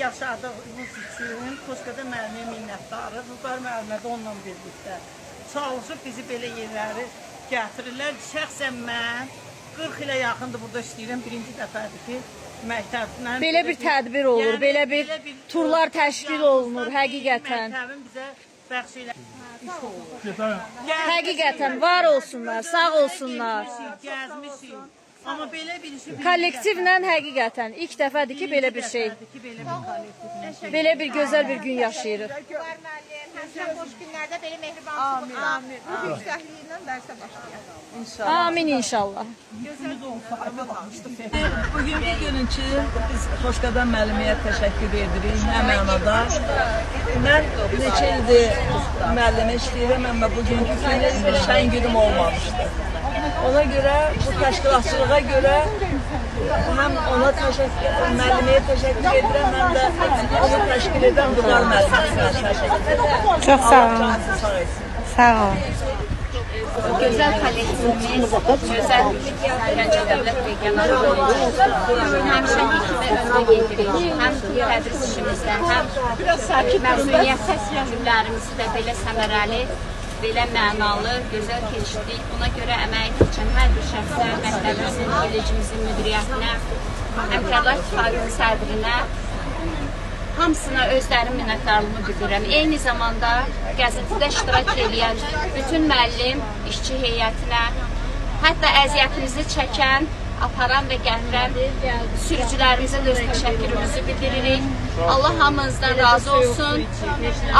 yaşadığımız üçün Qoşqada müəllimə minnətdarıq. Vüqar müəllimə də onunla birlikdə çalışıb bizi belə yerləri gətirirlər. Şəxsən mən 40 ilə yaxındır burada işləyirəm. Birinci dəfədir ki, məktəblə belə bir tədbir olur, yəni, belə bir turlar təşkil olunur həqiqətən. Məktəbin bizə bəxş ilə iş olur. Həqiqətən var olsunlar, sağ olsunlar. Gəzmişik. Amma belə bir işi kollektivlə həqiqətən ilk dəfədir ki, belə bir şey. Belə bir gözəl bir gün yaşayırıq. Həmçinin xoş günlərdə belə mehribançılıqla, bu yüksəkliyi ilə dərsə başlayaq. Amin inşallah. Bugünkü gün üçün biz Qoşqada müəlliməyə təşəkkür edirik, nə mənada. Mən neçə ildir müəllimə işləyirəm, amma bugünkü gün bir şən günüm olmamışdı. Ona görə, bu təşkilatçılığa görə həm ona müəlliməyə təşəkkür edirəm, həm də onu təşkil edən Vüqar müəlliməyə təşəkkür edirəm. Çox sağ olun. Sağ olun. Gözəl kollektivimiz, gözəl Gəncə Dövlət Regional Kolleci həmişə hikmə önə gedirik. Həm tədris işimizdə, həm məsuliyyət günlərimizi də belə səmərəli, belə mənalı, gözəl keçdik. Buna görə əmək keçən hər bir şəxsə, məktəbimizin, kollecimizin müdiriyyətinə, Həmkarlar İttifaqının sədrinə, hamısına özlərin minnətdarlığımı bildirirəm. Eyni zamanda qəzetdə iştirak edən bütün müəllim, işçi heyətinə, hətta əziyyətimizi çəkən, aparan və gətirən sürücülərimizə də öz təşəkkürümüzü bildiririk. Allah hamınızdan razı olsun.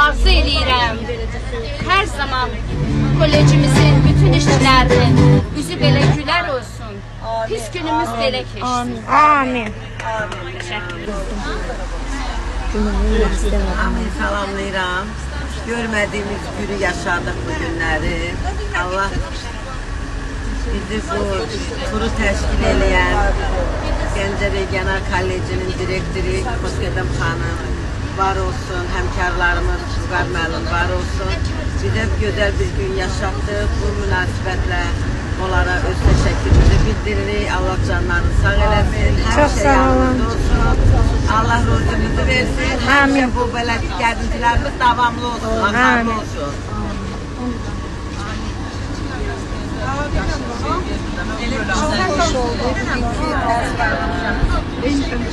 Arzu eləyirəm, hər zaman kollecimizin, bütün işçilərinin üzü belə gülər olsun. Pis günümüz belə keçsin. Amin. Təşəkkür Amin, salamlayıram. Görmədiyimiz günü yaşadıq bu günləri. Allah bizi bu turu təşkil edən Gəncə Regional Kollecinin direktori Qoşqədəm xanım var olsun, həmkarlarımız Vüqar müəllim var olsun. Bizə gözəl bir gün yaşatdıq. Bu münasibətlə onlara öz təşəkkürümüzü bildiririk. Allah canlarını sağ eləsin. Çox sağ olun. Allah ruzumuzu versin. Həmişə bu belə gəzintilərimiz davamlı olsun. Ağırlı olsun.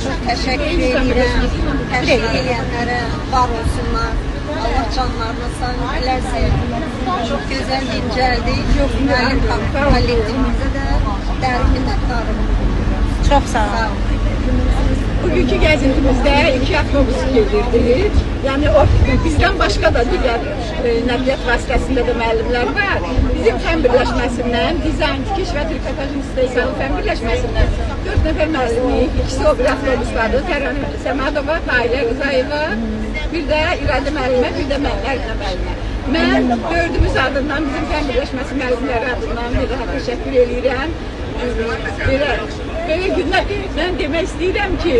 Çox təşəkkür edirəm. Təşkil edənlərə var olsunlar. Allah canlarına sağ eləsin. Çox gözəl dincəldik. Müəllim kollektivimizə də dərin minnətdarım. Çox sağ olun. Bugünkü gəzintimizdə 2 avtobus gedirdi. Yəni o bizdən başqa da digər nəqliyyat vasitəsində də müəllimlər var. Bizim fən birləşməsindən, dizayn, tikiş və trikotaj istehsalı fən birləşməsindən 4 nəfər müəllimik, ikisi o bir avtobuslardır. Tərənnüm Səmədova, Nahilə Rızayeva, bir də İradə müəllimə, bir də mən, Nərinə müəllimə. Mən dördümüz adından, bizim fən birləşməsi müəllimləri adından bir daha təşəkkür edirəm. Belə günlər mən demək istəyirəm ki,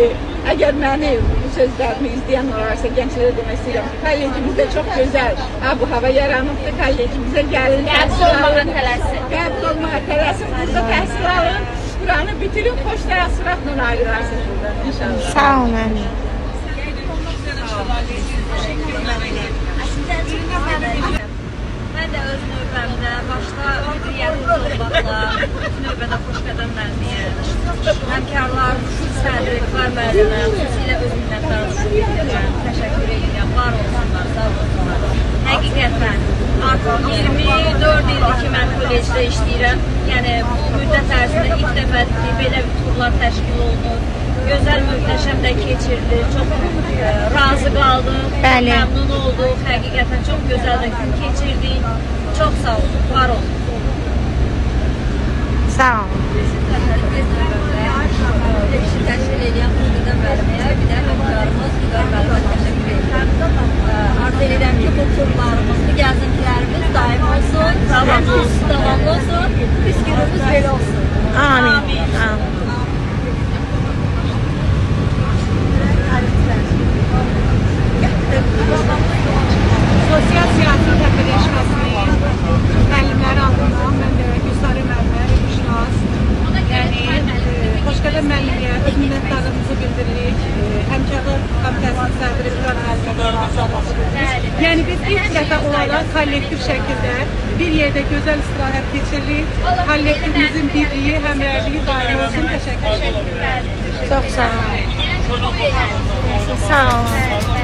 əgər mənim bu sözlərimi izləyən olarsa, gənclərə demək istəyirəm ki, kollecimizdə çox gözəl bu-hava yaranıbdır, kollecimizə gəlin, qəbul olmağa tələsin. Qəbul olmağa tələsin, burada təhsil alın, buranı bitirin, xoş təəssüratla ayrılarsınız buradan inşallah. Sağ olun. Mən də öz növbəmdə başda müdiriyyətimiz olmaqla, ilk növbədə Qoşqədəm müəlliməyə, həmkarlarımızın sədri Vüqar müəllimə, xüsusilə öz minnətdarlığımı bildirirəm, təşəkkür edirəm, var olsunlar, sağ olsunlar. Həqiqətən, artıq 24 ildir ki, mən kollecdə işləyirəm, yəni bu müddət ərzində ilk dəfədir ki, belə turlar təşkil olunur. Gözəl, möhtəşəm də keçirdi, çox razı qaldıq, məmnun olduq, həqiqətən çox gözəl də gün keçirdik. Çox sağ olun, var olun. Sağ olun. Təşkil edən Qoşqədəm müəlliməyə, bir də həmkarımız Vüqar müəllimə təşəkkür edirəm. Arzu edirəm ki, bu turlarımız, bu gəzintilərimiz daim olsun, davamlı olsun, pis günümüz belə olsun. Amin. Amin. Sosial siyasi birləşməsinin müəllimləri adından mən də Gülsarı müəllimə, yəni Qoşqədəm müəlliməyə öz minnətdarlığımızı bildiririk. Komitəsinin sədri Vüqar müəllimə. Yəni biz ilk dəfə olaraq kollektiv şəkildə bir yerdə gözəl istirahət keçiririk. Kollektivimizin birliyi, həmrəyliyi daim olsun. Təşəkkür edirəm. Çox sağ olun. Sağ olun.